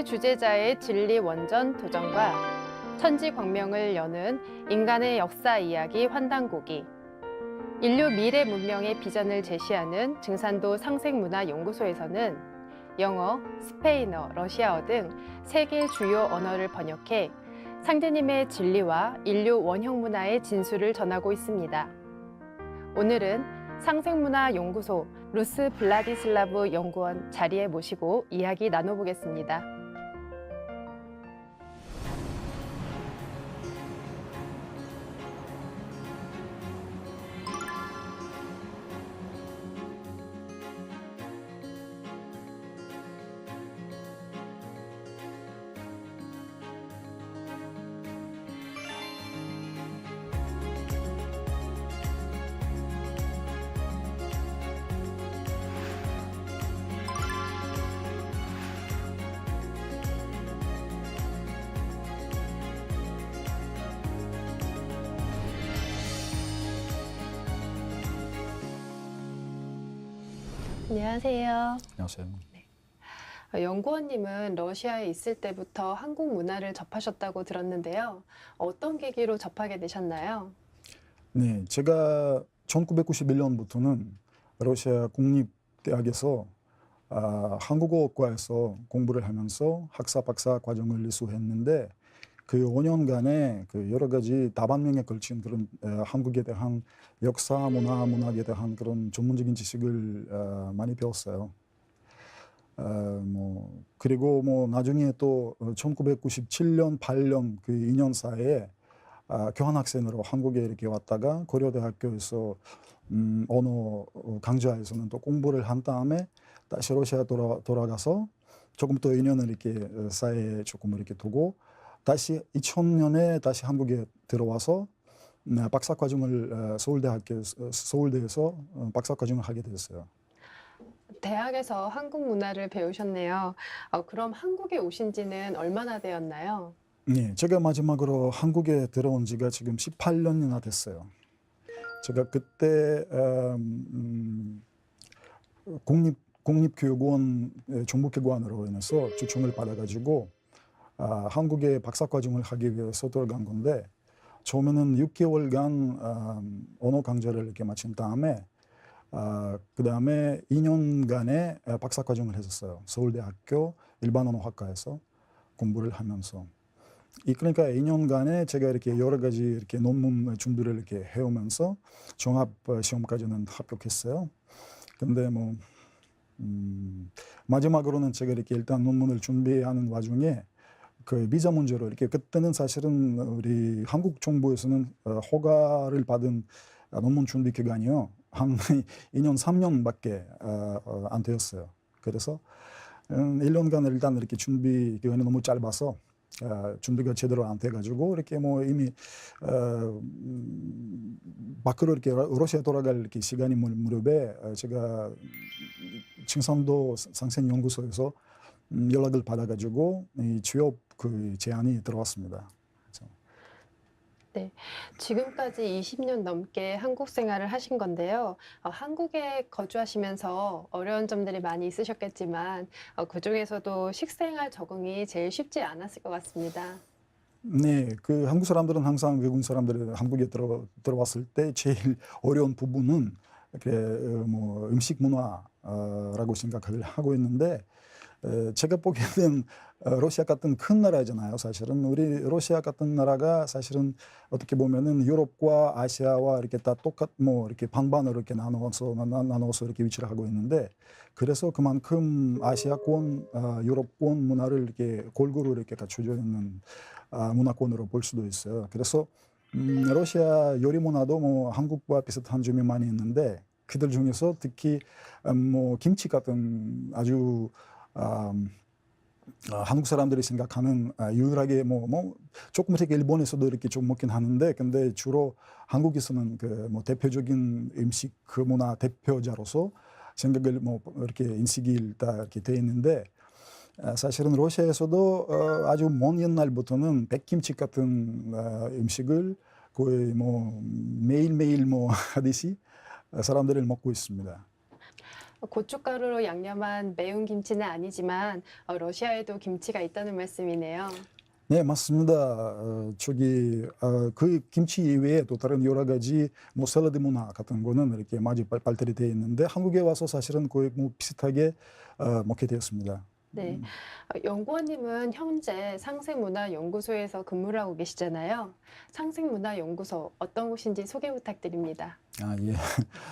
세 주제자의 진리 원전 도전과 천지광명을 여는 인간의 역사 이야기 환단고기, 인류 미래 문명의 비전을 제시하는 증산도 상생문화연구소에서는 영어, 스페인어, 러시아어 등 세계 주요 언어를 번역해 상제님의 진리와 인류 원형 문화의 진수를 전하고 있습니다. 오늘은 상생문화연구소 루스 블라디슬라브 연구원 자리에 모시고 이야기 나눠보겠습니다. 안녕하세요. 안녕하세요. 연구원님은 러시아에 있을 때부터 한국 문화를 접하셨다고 들었는데요. 어떤 계기로 접하게 되셨나요? 네, 제가 1991년부터는 러시아 국립대학에서 한국어과에서 공부를 하면서 학사 박사 과정을 이수했는데 그 5년간에 그 여러 가지 다반면에 걸친 그런 한국에 대한 역사, 문학에 대한 그런 전문적인 지식을 많이 배웠어요. 그리고 나중에 또 1997년, 8년 그 2년 사이에 교환학생으로 한국에 이렇게 왔다가 고려대학교에서 언어 강좌에서는 또 공부를 한 다음에 다시 러시아 돌아가서 조금 또 2년을 이렇게 사이에 조금 이렇게 두고 다시 2000년에 다시 한국에 들어와서 박사과정을 서울대에서 박사과정을 하게 됐어요. 대학에서 한국 문화를 배우셨네요. 그럼 한국에 오신 지는 얼마나 되었나요? 네, 제가 마지막으로 한국에 들어온 지가 지금 18년이나 됐어요. 제가 그때 국립교육원 정보기관으로 인해서 초청을 받아가지고 한국에 박사과정을 하기 위해서 들어간 건데 처음에는 6개월간 언어 강좌를 이렇게 마친 다음에 그 다음에 2년간의 박사과정을 했었어요. 서울대학교 일반언어학과에서 공부를 하면서. 그러니까 2년간에 제가 이렇게 여러 가지 이렇게 논문 준비를 이렇게 해오면서 종합 시험까지는 합격했어요. 근데 마지막으로는 제가 이렇게 일단 논문을 준비하는 와중에 그 비자 문제로 이렇게 그때는 사실은 우리 한국 정부에서는 허가를 받은 논문 준비 기간이요. 한 2년, 3년밖에 안 되었어요. 그래서 1년간 일단 이렇게 준비 기간이 너무 짧아서 준비가 제대로 안 돼가지고 이렇게 이미 밖으로 이렇게 러시아 돌아갈 이렇게 시간이 무렵에 제가 증산도 상생연구소에서 연락을 받아가지고 이 취업 그 제안이 들어왔습니다. 네, 지금까지 20년 넘게 한국 생활을 하신 건데요. 한국에 거주하시면서 어려운 점들이 많이 있으셨겠지만 그중에서도 식생활 적응이 제일 쉽지 않았을 것 같습니다. 네, 그 한국 사람들은 항상 외국 사람들이 한국에 들어왔을 때 제일 어려운 부분은 이렇게 음식 문화라고 생각을 하고 있는데 제가 보기에는 러시아 같은 큰 나라잖아요. 사실은 우리 러시아 같은 나라가 사실은 어떻게 보면은 유럽과 아시아와 이렇게 다 이렇게 반반으로 이렇게 나눠서 이렇게 위치를 하고 있는데 그래서 그만큼 아시아권, 유럽권 문화를 이렇게 골고루 이렇게 갖춰져 있는 문화권으로 볼 수도 있어요. 그래서 러시아 요리 문화도 한국과 비슷한 점이 많이 있는데 그들 중에서 특히 김치 같은 아주 한국 사람들이 생각하는 유일하게 조금 이렇게 일본에서도 이렇게 좀 먹긴 하는데 근데 주로 한국에서는 그 대표적인 음식 그 문화 대표자로서 생각을 이렇게 인식이 다 이렇게 돼 있는데 사실은 러시아에서도 아주 먼 옛날부터는 백김치 같은 음식을 거의 매일매일 하듯이 사람들을 먹고 있습니다. 고춧가루로 양념한 매운 김치는 아니지만 러시아에도 김치가 있다는 말씀이네요. 네, 맞습니다. 그 김치 이외에 또 다른 여러 가지 뭐 샐러드 문화 같은 거는 이렇게 많이 발달이 되어 있는데 한국에 와서 사실은 거의 뭐 비슷하게 먹게 되었습니다. 네. 연구원님은 현재 상생문화연구소에서 근무를 하고 계시잖아요. 상생문화연구소 어떤 곳인지 소개 부탁드립니다. 아, 예.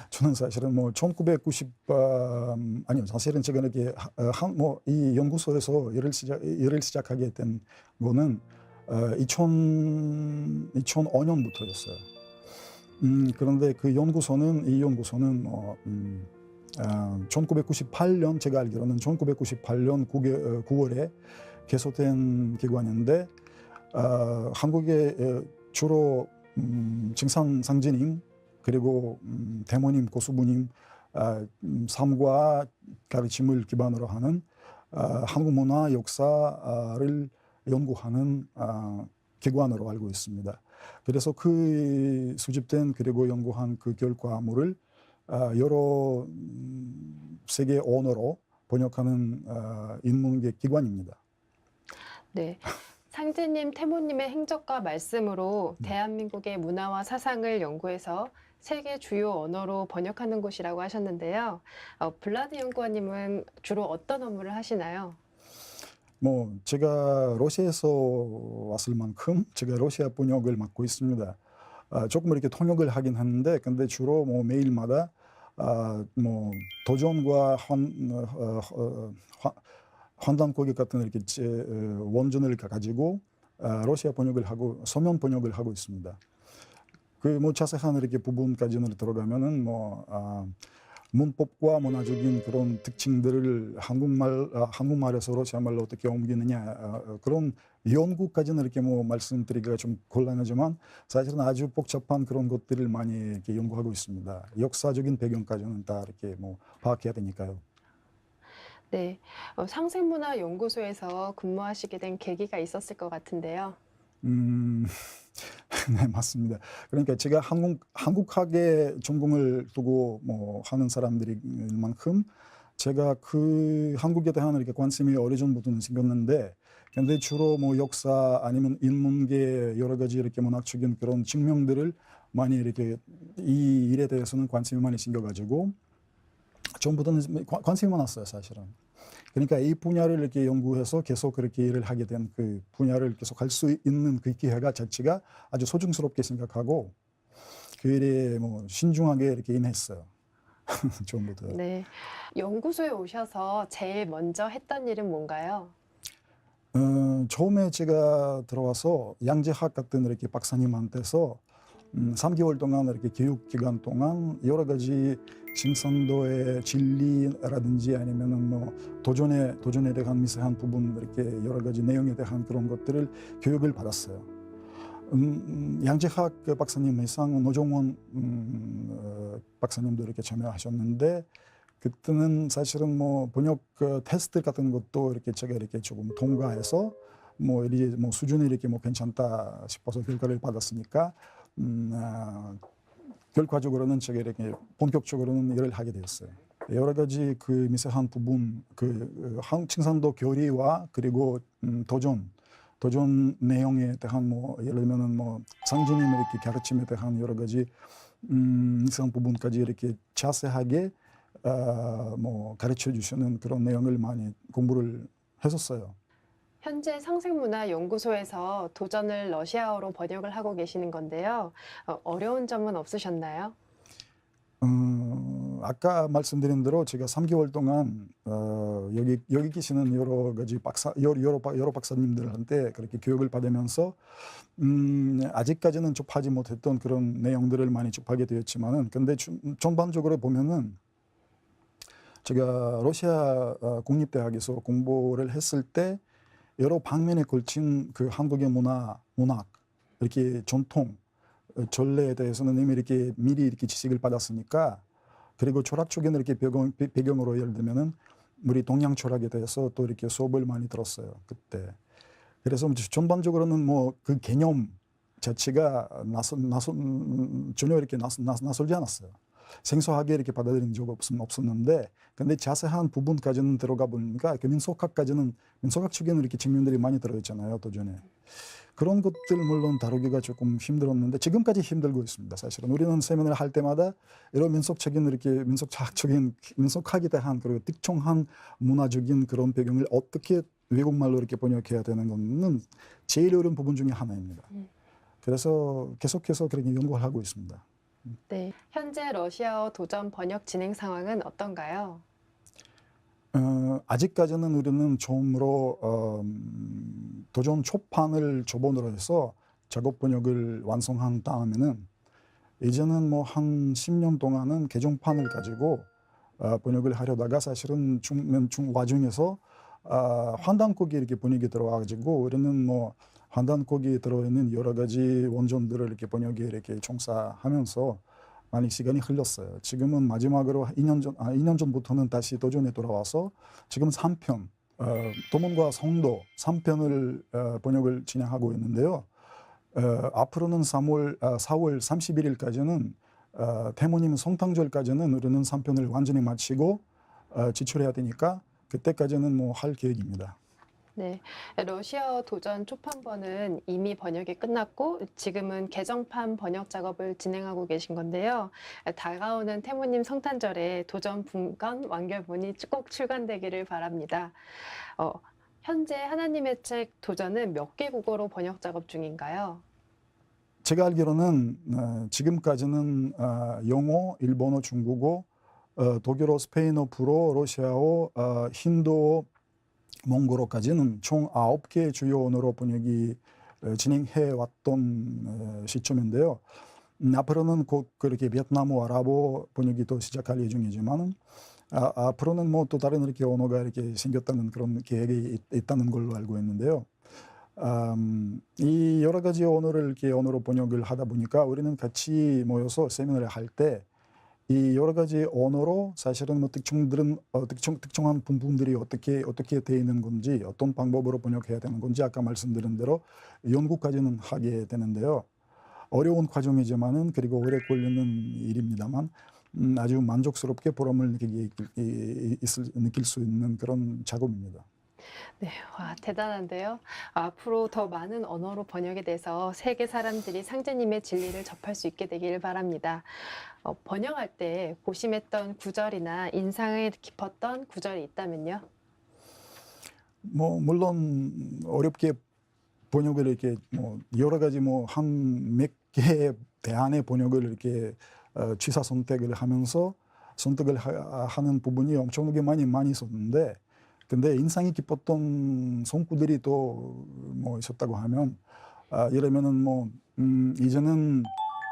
저는 사실은 뭐 1990, 아니요. 사실은 제가 이렇게 이 연구소에서 일을 시작하게 된 거는 2005년부터였어요. 그런데 이 연구소는 1998년, 제가 알기로는 1998년 9월에 개소된 기관인데, 한국에 주로 증상 상진님 그리고 대모님, 고수부님 삶과 가르침을 기반으로 하는 한국 문화 역사를 연구하는 기관으로 알고 있습니다. 그래서 그 수집된 그리고 연구한 그 결과물을 여러 세계 언어로 번역하는 인문계 기관입니다. 네. 상진님, 태모님의 행적과 말씀으로 대한민국의 문화와 사상을 연구해서 세계 주요 언어로 번역하는 곳이라고 하셨는데요. 블라드 연구원님은 주로 어떤 업무를 하시나요? 뭐 제가 러시아에서 왔을 만큼 제가 러시아 번역을 맡고 있습니다. 조금 이렇게 통역을 하긴 하는데, 근데 주로 뭐 매일마다 뭐 도전과 환단 고객 같은 이렇게 원전을 가지고 러시아 번역을 하고 서면 번역을 하고 있습니다. 그 뭐 자세한 이렇게 부분까지는 들어가면은 문법과 문화적인 그런 특징들을 한국말에서 러시아말로 어떻게 옮기느냐, 그런 연구까지는 이렇게 뭐 말씀드리기가 좀 곤란하지만 사실은 아주 복잡한 그런 것들을 많이 이렇게 연구하고 있습니다. 역사적인 배경까지는 다 이렇게 뭐 파악해야 되니까요. 네. 상생문화연구소에서 근무하시게 된 계기가 있었을 것 같은데요. 음, 네, 맞습니다. 그러니까 제가 한국학에 전공을 두고 뭐 하는 사람들인 만큼 제가 그 한국에 대한 이렇게 관심이 오래전부터는 생겼는데, 근데 주로 뭐 역사 아니면 인문계 여러 가지 이렇게 문학적인 그런 증명들을 많이 이렇게 이 일에 대해서는 관심이 많이 생겨가지고 전부터는 관심이 많았어요, 사실은. 그러니까 이 분야를 이렇게 연구해서 계속 그렇게 일을 하게 된 그 분야를 계속 할 수 있는 그 기회가 자체가 아주 소중스럽게 생각하고 그 일에 뭐 신중하게 이렇게 임했어요. 처음부터. 네. 연구소에 오셔서 제일 먼저 했던 일은 뭔가요? 처음에 제가 들어와서 양재학 같은 이렇게 박사님한테서 3개월 동안 이렇게 교육 기간 동안 여러 가지 징산도의 진리라든지 아니면은 뭐 도전에 대한 미세한 부분, 이렇게 여러 가지 내용에 대한 그런 것들을 교육을 받았어요. 양재학 그 박사님 이상 노종원 박사님도 이렇게 참여하셨는데, 그때는 사실은 뭐 번역 테스트 같은 것도 이렇게 제가 이렇게 조금 통과해서 뭐 이제 뭐 수준이 이렇게 뭐 괜찮다 싶어서 결과를 받았으니까 결과적으로는 제가 이렇게 본격적으로는 일을 하게 되었어요. 여러 가지 그 미세한 부분, 칭산도 교리와 그리고 도전 내용에 대한 뭐 예를 들면은 뭐 상진님 이렇게 가르침에 대한 여러 가지 미세한 부분까지 이렇게 자세하게 뭐 가르쳐 주시는 그런 내용을 많이 공부를 했었어요. 현재 상생문화연구소에서 도전을 러시아어로 번역을 하고 계시는 건데요. 어려운 점은 없으셨나요? 아까 말씀드린 대로 제가 3개월 동안 여기 계시는 여러 가지 여러 박사님들한테 그렇게 교육을 받으면서 아직까지는 접하지 못했던 그런 내용들을 많이 접하게 되었지만은, 근데 전반적으로 보면은 제가 러시아 국립대학에서 공부를 했을 때 여러 방면에 걸친 그 한국의 문학, 이렇게 전통, 전례에 대해서는 이미 이렇게 미리 이렇게 지식을 받았으니까, 그리고 철학적인 이렇게 배경으로 예를 들면은 우리 동양 철학에 대해서 또 이렇게 수업을 많이 들었어요, 그때. 그래서 전반적으로는 뭐 그 개념 자체가 전혀 이렇게 낯설지 않았어요. 생소하게 이렇게 받아들인 적 없었는데, 근데 자세한 부분까지는 들어가 보니까 그 민속학적인 이렇게 측면들이 많이 들어있잖아요, 도전에. 그런 것들 물론 다루기가 조금 힘들었는데 지금까지 힘들고 있습니다. 사실은 우리는 세미나를 할 때마다 이런 민속적인 이렇게 민속학적인 민속학에 대한 그리고 특정한 문화적인 그런 배경을 어떻게 외국말로 이렇게 번역해야 되는 거는 제일 어려운 부분 중에 하나입니다. 그래서 계속해서 그렇게 연구를 하고 있습니다. 네. 현재 러시아어 도전 번역 진행 상황은 어떤가요? 아직까지는 우리는 처음으로 도전 초판을 초본으로 해서 작업 번역을 완성한 다음에는 이제는 뭐 한 10년 동안은 개정판을 가지고 번역을 하려다가 사실은 와중에서 환단곡이 이렇게 번역이 들어와가지고 우리는 뭐 환단곡이 들어있는 여러 가지 원전들을 이렇게 번역에 이렇게 종사하면서 많이 시간이 흘렀어요. 지금은 마지막으로 2년 전부터는 다시 도전에 돌아와서 지금 3편, 도문과 성도 3편을 번역을 진행하고 있는데요. 앞으로는 4월 31일까지는 태모님 성탄절까지는 우리는 3편을 완전히 마치고 지출해야 되니까 그때까지는 뭐 할 계획입니다. 네. 러시아어 도전 초판본은 이미 번역이 끝났고 지금은 개정판 번역 작업을 진행하고 계신 건데요. 다가오는 태모님 성탄절에 도전 분간 완결본이 꼭 출간되기를 바랍니다. 현재 하나님의 책 도전은 몇 개 국어로 번역 작업 중인가요? 제가 알기로는 지금까지는 영어, 일본어, 중국어, 독일어, 스페인어, 불어, 러시아어, 힌두어, 몽골어까지는 총 9개 주요 언어로 번역이 진행해 왔던 시점인데요. 앞으로는 곧 그렇게 베트남어, 아랍어 번역이 또 시작할 예정이지만은 앞으로는 뭐 또 다른 이렇게 언어가 이렇게 생겼다는 그런 계획이 있다는 걸로 알고 있는데요. 이 여러 가지 언어를 이렇게 언어로 번역을 하다 보니까 우리는 같이 모여서 세미나를 할 때 이 여러 가지 언어로 사실은 뭐 특정한 부분들이 어떻게 되어 있는 건지 어떤 방법으로 번역해야 되는 건지 아까 말씀드린 대로 연구까지는 하게 되는데요. 어려운 과정이지만은 그리고 오래 걸리는 일입니다만 아주 만족스럽게 보람을 느낄 수 있는 그런 작업입니다. 네, 와, 대단한데요. 앞으로 더 많은 언어로 번역이 돼서 세계 사람들이 상제님의 진리를 접할 수 있게 되기를 바랍니다. 번역할 때 고심했던 구절이나 인상이 깊었던 구절이 있다면요? 뭐 물론 어렵게 번역을 이렇게 뭐 여러 가지 뭐 한 몇 개의 대안의 번역을 이렇게 취사 선택을 하면서 선택을 하는 부분이 엄청나게 많이 있었는데, 근데 인상이 깊었던 손구들이 또 뭐 있었다고 하면 예를 들면은 뭐 이제는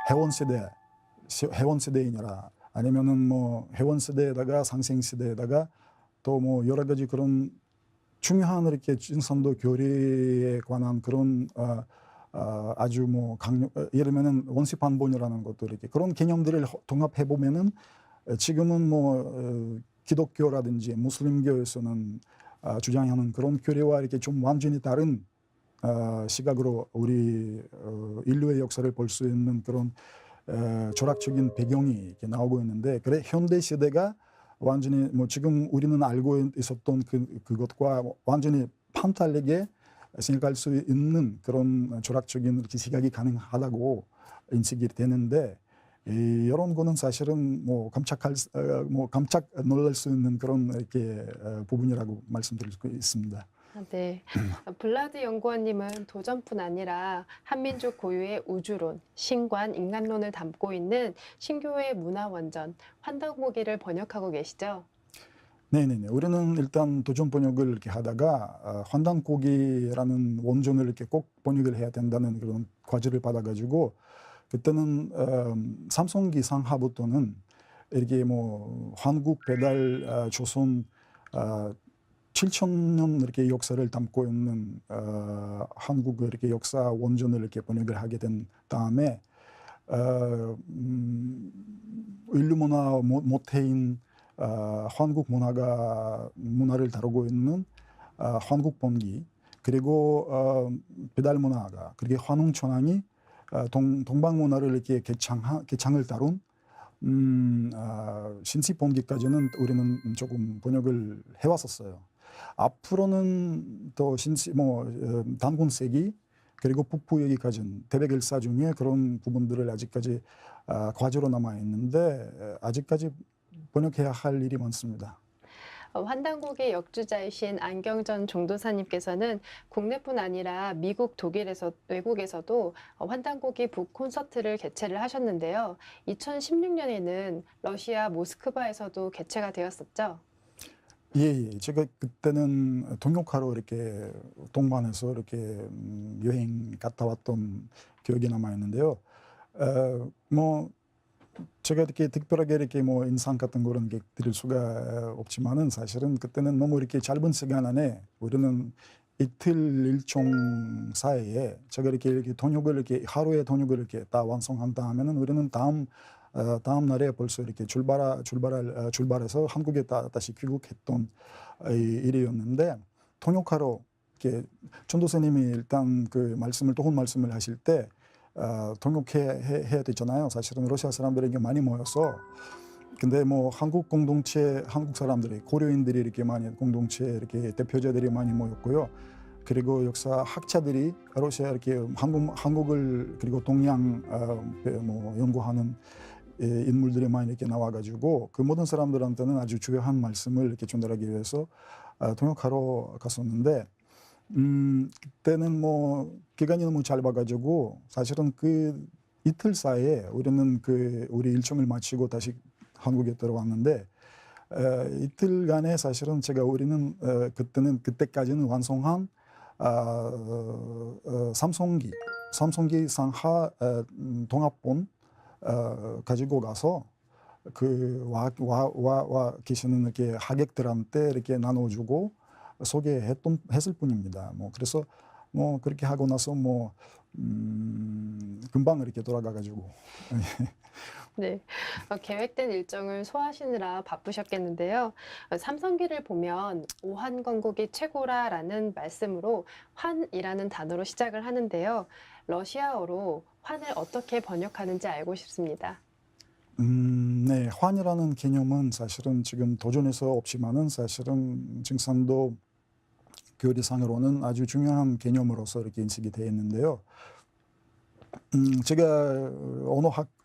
회원 세대이냐라 아니면은 뭐 회원 세대에다가 상생 세대에다가 또 뭐 여러 가지 그런 중요한 이렇게 진선도 교리에 관한 그런 아주 뭐 예를 들면은 원시반본이라는 것도 이렇게 그런 개념들을 통합해 보면은 지금은 뭐 기독교라든지 무슬림교에서는 주장하는 그런 교리와 이렇게 좀 완전히 다른 시각으로 우리 인류의 역사를 볼 수 있는 그런 철학적인 배경이 이렇게 나오고 있는데, 그래 현대 시대가 완전히 뭐 지금 우리는 알고 있었던 그것과 완전히 판타르게 생각할 수 있는 그런 철학적인 이렇게 시각이 가능하다고 인식이 되는데, 이런 거는 사실은 뭐 깜짝 놀랄 수 있는 그런 이렇게 부분이라고 말씀드릴 수 있습니다. 네. 블라드 연구원님은 도전뿐 아니라 한민족 고유의 우주론, 신관, 인간론을 담고 있는 신교의 문화원전, 환단고기를 번역하고 계시죠? 네네네. 우리는 일단 도전 번역을 이렇게 하다가 환단고기라는 원전을 이렇게 꼭 번역을 해야 된다는 그런 과제를 받아가지고 그때는 삼성기 상하부터는 이렇게 뭐 한국 배달 조선 7,000년 이렇게 역사를 담고 있는 한국 이렇게 역사 원전을 이렇게 번역을 하게 된 다음에 인류 문화 모태인 한국 문화를 다루고 있는 한국 번기, 그리고 배달 문화가 그리고 환웅천왕이 동방 문화를 이렇게 개창을 다룬 신시폰기까지는 우리는 조금 번역을 해왔었어요. 앞으로는 또 단군세기 그리고 북부 얘기까지는 태백일사 중에 그런 부분들을 아직까지 과제로 남아 있는데 아직까지 번역해야 할 일이 많습니다. 환단곡의 역주자이신 안경전 종도사님께서는 국내뿐 아니라 미국, 독일에서 외국에서도 환단곡이 북 콘서트를 개최를 하셨는데요. 2016년에는 러시아 모스크바에서도 개최가 되었었죠. 예, 예. 제가 그때는 동역하러 이렇게 동반해서 이렇게 여행 갔다 왔던 기억이 남아 있는데요. 뭐 제가 이렇게 특별하게 이렇게 뭐 인상 같은 거는 드릴 수가 없지만은 사실은 그때는 너무 이렇게 짧은 시간 안에 우리는 이틀 일정 사이에 제가 이렇게 통역을 이렇게 하루에 통역을 이렇게 다 완성한다 하면은 우리는 다음 날에 벌써 이렇게 출발해서 한국에 다시 귀국했던 일이었는데 통역하러 이렇게 전도사님이 일단 그 말씀을 도훈 말씀을 하실 때 통역해야 되잖아요. 사실은 러시아 사람들이 많이 모여서 근데 뭐 한국 공동체 한국 사람들이 고려인들이 이렇게 많이 공동체 이렇게 대표자들이 많이 모였고요. 그리고 역사 학자들이 러시아 이렇게 한국을 그리고 동양 뭐 연구하는 인물들이 많이 이렇게 나와가지고 그 모든 사람들한테는 아주 중요한 말씀을 이렇게 전달하기 위해서 통역하러 갔었는데 그때는 뭐 기간이 너무 짧아가지고 사실은 그 이틀 사이에 우리는 우리 일정을 마치고 다시 한국에 들어왔는데 이틀간에 사실은 우리는 그때까지는 완성한 삼성기 상하 동합본 가지고 가서 와 계시는 이렇게 하객들한테 이렇게 나눠주고 했을 뿐입니다. 뭐 그래서 뭐 그렇게 하고 나서 뭐 금방 이렇게 돌아가가지고 네, 계획된 일정을 소화하시느라 바쁘셨겠는데요. 삼성기를 보면 오한건국이 최고라라는 말씀으로 환이라는 단어로 시작을 하는데요. 러시아어로 환을 어떻게 번역하는지 알고 싶습니다. 네, 환이라는 개념은 사실은 지금 도전에서 없지만은 사실은 증산도 교리상으로는 아주 중요한 개념으로서 이렇게 인식이 되어 있는데요. 제가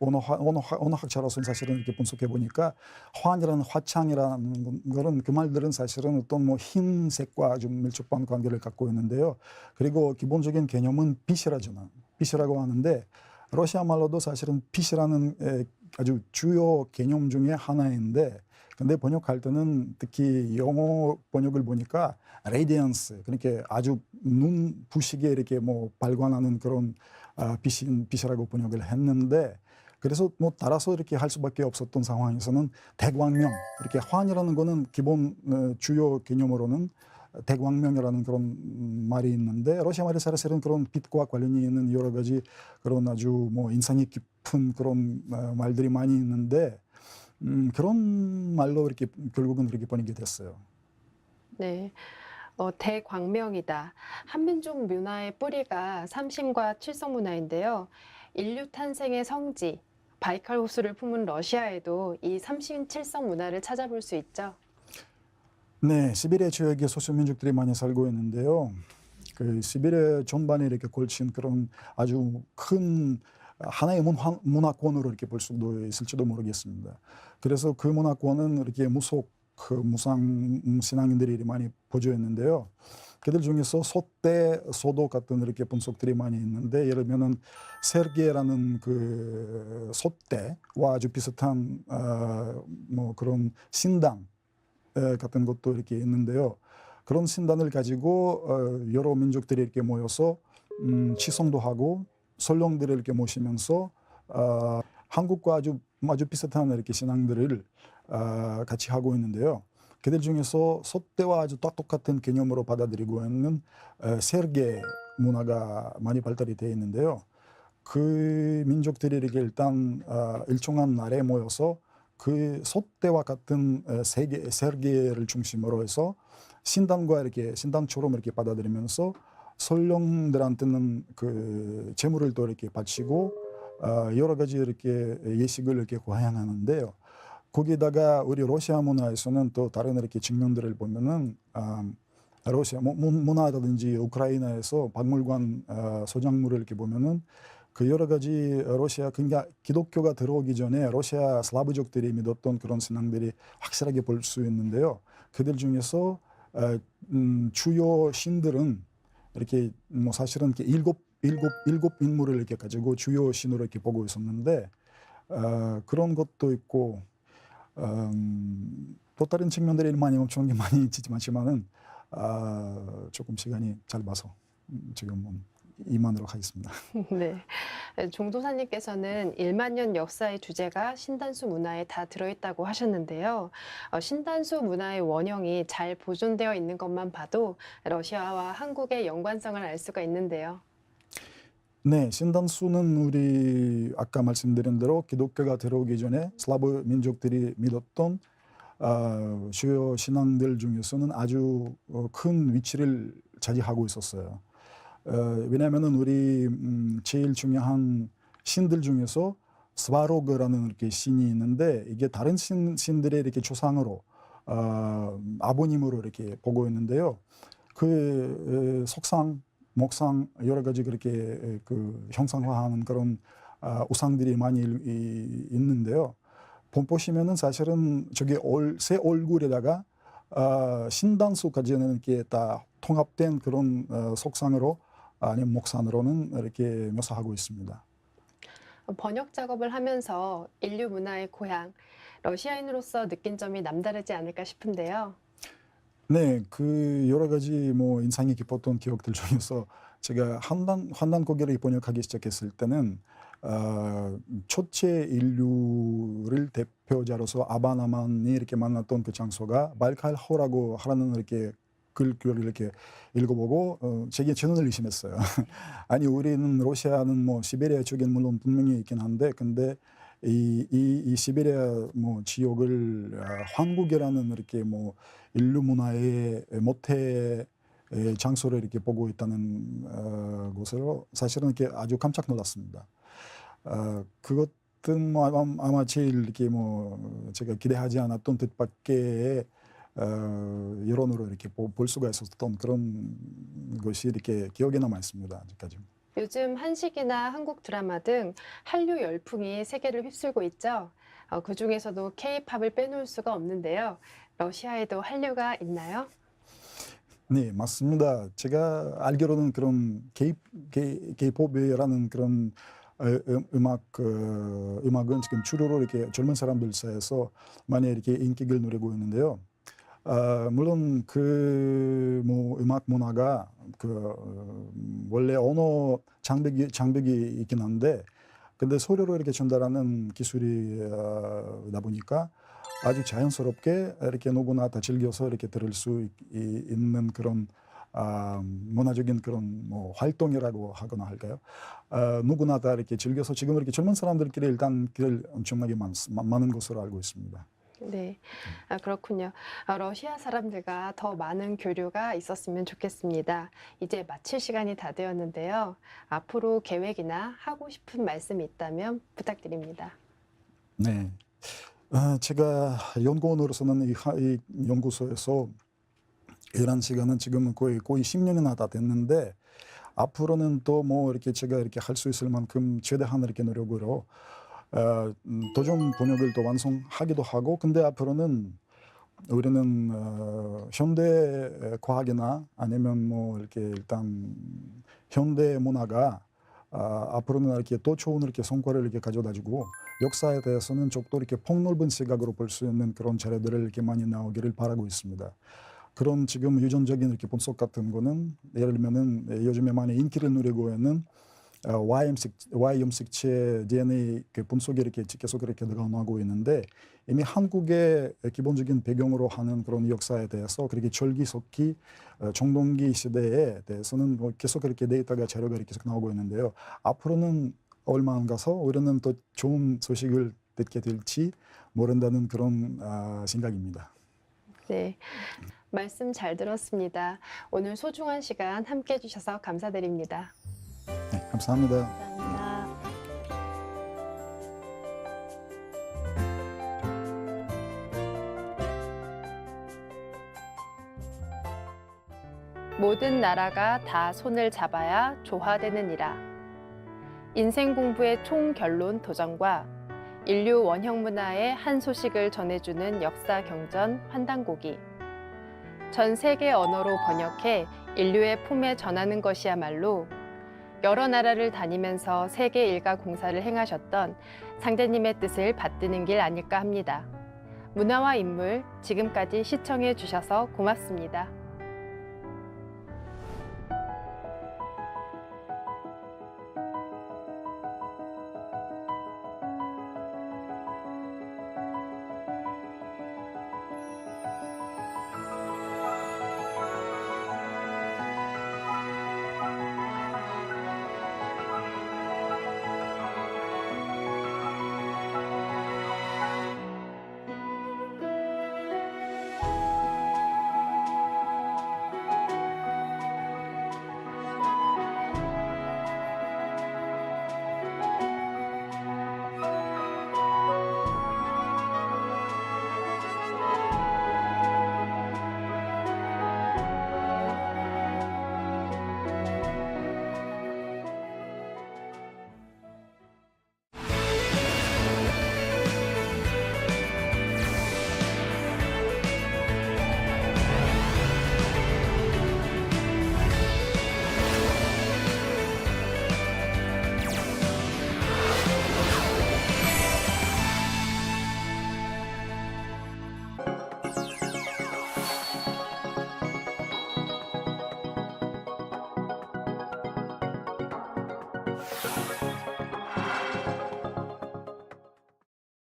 언어학자로서는 사실은 이렇게 분석해 보니까 환이라는 화창이라는 거는 그 말들은 사실은 어떤 뭐 흰색과 좀 밀접한 관계를 갖고 있는데요. 그리고 기본적인 개념은 빛이라고 하는데 러시아 말로도 사실은 빛이라는 아주 주요 개념 중에 하나인데 근데 번역할 때는 특히 영어 번역을 보니까 radiance 그러니까 아주 눈 부시게 이렇게 뭐 발광하는 그런 빛이라고 번역을 했는데 그래서 뭐 따라서 이렇게 할 수밖에 없었던 상황에서는 대광명 이렇게 환이라는 거는 기본 주요 개념으로는 대광명이라는 그런 말이 있는데 러시아 말에 사실은 그런 빛과 관련이 있는 여러 가지 그런 아주 뭐 인상이 깊은 그런 말들이 많이 있는데 그런 말로 이렇게 결국은 그렇게 번역이 됐어요. 네. 대광명이다. 한민족 문화의 뿌리가 삼신과 칠성 문화인데요. 인류 탄생의 성지, 바이칼 호수를 품은 러시아에도 이 삼신 칠성 문화를 찾아볼 수 있죠. 네, 시베리아 지역에 소수민족들이 많이 살고 있는데요. 그 시베리아 전반에 이렇게 걸친 그런 아주 큰 하나의 문화권으로 이렇게 볼 수도 있을지도 모르겠습니다. 그래서 그 문화권은 이렇게 무상 신앙인들이 많이 보져 있는데요. 그들 중에서 소도 같은 이렇게 분석들이 많이 있는데 예를 들면은 세르게라는 그 소떼와 아주 비슷한 뭐 그런 신당 같은 것도 이렇게 있는데요. 그런 신단을 가지고 여러 민족들이 이렇게 모여서 치성도 하고 설령들을 이렇게 모시면서 한국과 아주 비슷한 이렇게 신앙들을 같이 하고 있는데요. 그들 중에서 소떼와 아주 똑같은 개념으로 받아들이고 있는 세르게 문화가 많이 발달이 되어 있는데요. 그 민족들이 이렇게 일단 일정한 날에 모여서 그 소떼와 같은 세르게를 중심으로 해서 신당처럼 이렇게 받아들이면서 설령들한테는 그 제물을 또 이렇게 바치고 여러 가지 이렇게 예식을 이렇게 과양하는데요. 거기다가 우리 러시아 문화에서는 또 다른 이렇게 측면들을 보면은 러시아 문화라든지 우크라이나에서 박물관 소장물을 이렇게 보면은 그 여러 가지 러시아 그러니까 기독교가 들어오기 전에 러시아 슬라브족들이 믿었던 그런 신앙들이 확실하게 볼 수 있는데요. 그들 중에서 주요 신들은 이렇게 뭐 사실은 이렇게 일곱 인물을 이렇게 가지고 주요 신으로 이렇게 보고 있었는데 그런 것도 있고 또 다른 측면들이 많이 엄청 많이 있지만은 조금 시간이 짧아서 지금은 이만으로 하겠습니다. 네. 종도사님께서는 1만 년 역사의 주제가 신단수 문화에 다 들어있다고 하셨는데요. 신단수 문화의 원형이 잘 보존되어 있는 것만 봐도 러시아와 한국의 연관성을 알 수가 있는데요. 네, 신단수는 우리 아까 말씀드린 대로 기독교가 들어오기 전에 슬라브 민족들이 믿었던 주요 신앙들 중에서는 아주 큰 위치를 차지하고 있었어요. 왜냐하면은 우리 제일 중요한 신들 중에서 스바로그라는 이렇게 신이 있는데 이게 다른 신들의 이렇게 조상으로 아버님으로 이렇게 보고 있는데요. 그 속상, 목상 여러 가지 그렇게 그 형상화하는 그런 우상들이 많이 있는데요. 보시면은 사실은 저게 새 얼굴에다가 신단수까지는 이렇게 다 통합된 그런 속상으로 아니면 목상으로는 이렇게 묘사하고 있습니다. 번역 작업을 하면서 인류 문화의 고향, 러시아인으로서 느낀 점이 남다르지 않을까 싶은데요. 네, 그 여러 가지 뭐 인상이 깊었던 기억들 중에서 제가 환단고개를 번역하기 시작했을 때는 초체 인류를 대표자로서 아바나만이 이렇게 만났던 그 장소가 말칼호라고 하는 이렇게 글을 이렇게 읽어보고 제게 제 눈을 의심했어요. 아니 우리는 러시아는 뭐 시베리아 쪽엔 물론 분명히 있긴 한데 근데 이 시베리아 뭐 지역을 황국이라는 이렇게 뭐 인류 문화의 모태 장소를 이렇게 보고 있다는 것으로 사실은 이렇게 아주 깜짝 놀랐습니다. 그것은 뭐 아마 제일 이렇게 뭐 제가 기대하지 않았던 뜻밖의 여론으로 이렇게 볼 수가 있었던 그런 것이 이렇게 기억에 남아 있습니다. 아직까지. 요즘 한식이나 한국 드라마 등 한류 열풍이 세계를 휩쓸고 있죠. 그 중에서도 K-팝을 빼놓을 수가 없는데요. 러시아에도 한류가 있나요? 네, 맞습니다. 제가 알기로는 그런 K-팝이라는 그런 음악은 지금 주로 이렇게 젊은 사람들 사이에서 많이 이렇게 인기를 누리고 있는데요. 물론 그 뭐 음악 문화가 원래 언어 장벽이 있긴 한데 근데 소리로 이렇게 전달하는 기술이다 보니까 아주 자연스럽게 이렇게 누구나 다 즐겨서 이렇게 들을 수 있는 그런 문화적인 그런 뭐 활동이라고 하거나 할까요? 누구나 다 이렇게 즐겨서 지금 이렇게 젊은 사람들끼리 일단 길 엄청나게 많은 것으로 알고 있습니다. 네, 그렇군요. 러시아 사람들과 더 많은 교류가 있었으면 좋겠습니다. 이제 마칠 시간이 다 되었는데요. 앞으로 계획이나 하고 싶은 말씀이 있다면 부탁드립니다. 네. 제가 연구원으로서는 이 연구소에서 일한 시간은 지금은 거의 10년이나 다 됐는데 앞으로는 또 뭐 이렇게 제가 이렇게 할 수 있을 만큼 최대한 이렇게 노력으로 도전 번역을 또 완성하기도 하고 근데 앞으로는 우리는 현대 과학이나 아니면 뭐 이렇게 일단 현대 문화가 앞으로는 이렇게 또 좋은 이렇게 성과를 이렇게 가져다주고 역사에 대해서는 좀 더 이렇게 폭넓은 시각으로 볼 수 있는 그런 자료들을 이렇게 많이 나오기를 바라고 있습니다. 그런 지금 유전적인 이렇게 분석 같은 거는 예를 들면은 요즘에 많이 인기를 누리고 있는 Y염색체 DNA 분석이 이렇게 계속 이렇게 나오고 있는데 이미 한국의 기본적인 배경으로 하는 그런 역사에 대해서 그렇게 절기석기, 청동기 시대에 대해서는 뭐 계속 그렇게 데이터가 자료가 이렇게 계속 나오고 있는데요. 앞으로는 얼마 안 가서 우리는 또 좋은 소식을 듣게 될지 모른다는 그런 생각입니다. 네, 말씀 잘 들었습니다. 오늘 소중한 시간 함께 해주셔서 감사드립니다. 네, 감사합니다. 감사합니다. 모든 나라가 다 손을 잡아야 조화되느니라. 인생 공부의 총 결론 도전과 인류 원형 문화의 한 소식을 전해주는 역사 경전 환단고기. 전 세계 언어로 번역해 인류의 품에 전하는 것이야말로 여러 나라를 다니면서 세계 일가 공사를 행하셨던 상제님의 뜻을 받드는 길 아닐까 합니다. 문화와 인물, 지금까지 시청해 주셔서 고맙습니다.